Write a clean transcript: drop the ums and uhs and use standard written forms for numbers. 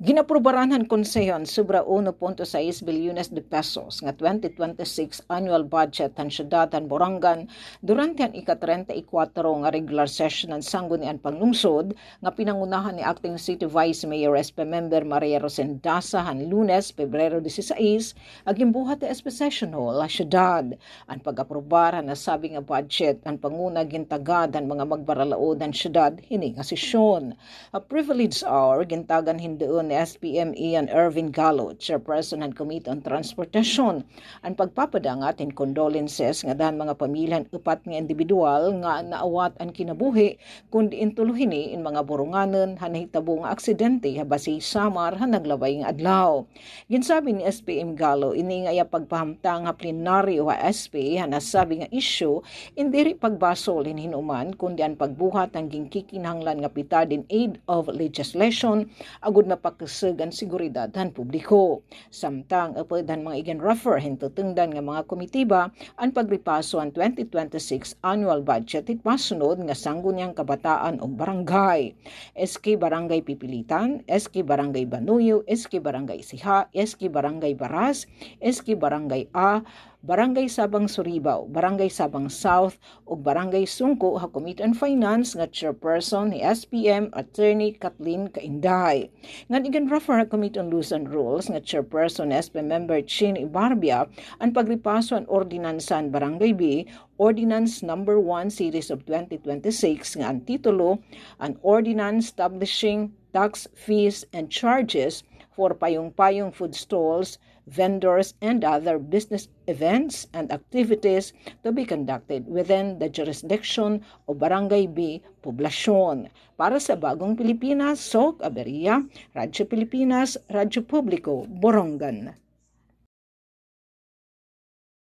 Ginaprubaranhan konseyon sobra 1.6 bilyones de pesos nga 2026 annual budget han syudad han Borangan durante ang ika-34 nga regular session ng Sangguniang Panglungsod nga pinangunahan ni Acting City Vice Mayor SP Member Maria Rosendasa han Lunes, Pebrero 16 aging buhat sa SP Session Hall sa syudad. Ang pag-aprobar han nasabi nga budget ang panguna gintagad ang mga magbaralaod ng syudad hini nga sesyon. A privilege hour gintagan hindoon ni SPM Ian Irvin Gallo, Chairperson ng Committee on Transportation. Ang pagpapadangat in condolences nga dahan mga pamilyan upat nga individual nga naawat ang kinabuhi kundi intuluhini in mga burunganon han nahitabo nga aksidente habasi Samar han naglaway nga adlaw. Ginsabi ni SPM Gallo ini nga pagpahamtang nga plenaryo wa SP han nasabi nga issue indiri pagbasol hinuman kundi ang pagbuhat ang gingkikinahanglan nga pitad in aid of legislation agud na kasagan seguridad han publiko. Samtang apedan mga igen-refer hintutungdan nga mga komitiba ang pagripaso ang 2026 annual budget itmasunod nga Sangguniang Kabataan o Barangay. SK Barangay Pipilitan, SK Barangay Banuyo, SK Barangay Siha, SK Barangay Baras, SK Barangay A, Barangay Sabang Suribao, Barangay Sabang South ug Barangay Sungko ha Committee on Finance nga chairperson ni SPM Attorney Kathleen Kainday. Nga igan-refer na Committee on Rules and Rules nga chairperson ni SPM member Chin Ibarbia ang pagripaso ang ordinansan Barangay B, Ordinance Number 1 Series of 2026 nga ang titulo, an ordinance establishing tax, fees, and charges for payong-payong food stalls, vendors, and other business events and activities to be conducted within the jurisdiction of Barangay B, Poblasyon. Para sa Bagong Pilipinas, Sok Aberia, Radyo Pilipinas, Radyo Publiko, Borongan.